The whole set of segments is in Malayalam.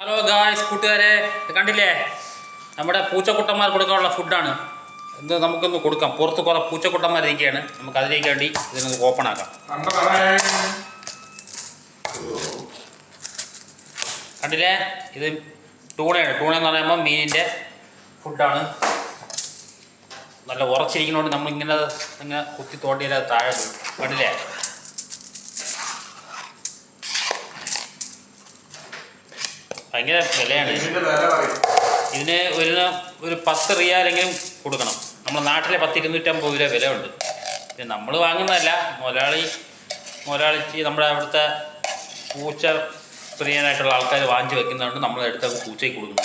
ഹലോ ഗായ്സ്, കൂട്ടുകാരെ കണ്ടില്ലേ, നമ്മുടെ പൂച്ചക്കുട്ടന്മാർ കൊടുക്കാനുള്ള ഫുഡാണ്. ഇത് നമുക്കൊന്ന് കൊടുക്കാം. പുറത്ത് കുറേ പൂച്ചക്കുട്ടന്മാരിരിക്കുകയാണ്. നമുക്ക് അതിലേക്ക് വേണ്ടി ഇതിനൊന്ന് ഓപ്പൺ ആക്കാം. കണ്ടില്ലേ, ഇത് ടൂണയാണ്. ടൂണെന്ന് പറയുമ്പോൾ മീനിൻ്റെ ഫുഡാണ്. നല്ല ഉറച്ചിരിക്കുന്നതുകൊണ്ട് നമ്മളിങ്ങനെ ഇങ്ങനെ കുത്തി തോണ്ടിയാൽ അത് താഴെ വീഴും. കണ്ടില്ലേ, ഭയങ്കര വിലയാണ്. ഇതിന് ഒരു 10 റിയാലെങ്കിലും കൊടുക്കണം. നമ്മുടെ നാട്ടിലെ 10-250 രൂപ വില ഉണ്ട്. ഇത് നമ്മൾ വാങ്ങുന്നതല്ല, മുതലാളിച്ച് നമ്മുടെ അവിടുത്തെ പൂച്ച പ്രിയനായിട്ടുള്ള ആൾക്കാർ വാങ്ങിച്ച് വെക്കുന്നതുകൊണ്ട് നമ്മളെടുത്ത് പൂച്ചയ്ക്ക് കൊടുക്കുന്നു.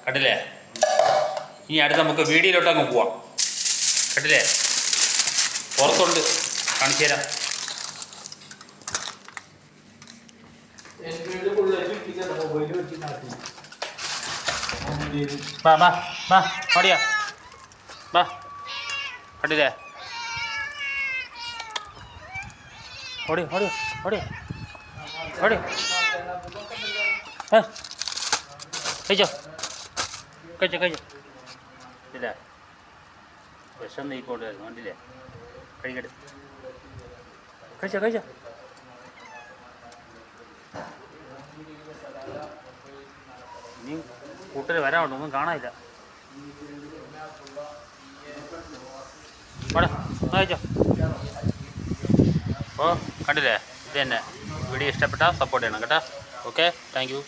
കണ്ടില്ലേ, ഇനി അടുത്ത് നമുക്ക് വീഡിയോയിലോട്ട് അങ്ങ് പോവാം. കണ്ടില്ലേ, പുറത്തുണ്ട്, കാണിച്ചു തരാം. ബാ ബാ ബാ ഓടിയാ ബാ. കണ്ടില്ലേ, ഓടി ഓടി ഓടി ഓടി. കഴിച്ചോ കഴിച്ചോ കഴിച്ചോ. ഇല്ല, വിഷം നെയ്പ്പോണ്ടായിരുന്നു. കണ്ടില്ലേ, കഴിക്കട്ടെ. കഴിച്ചോ കഴിച്ചോ. ഇനി കൂട്ടർ വരാനുണ്ട്, ഒന്നും കാണാനില്ല. വേടാ കഴിച്ചോ. അപ്പോൾ കണ്ടില്ലേ, ഇത് തന്നെ. വീഡിയോ ഇഷ്ടപ്പെട്ടാൽ സപ്പോർട്ട് ചെയ്യണം കേട്ടോ. Okay, thank you.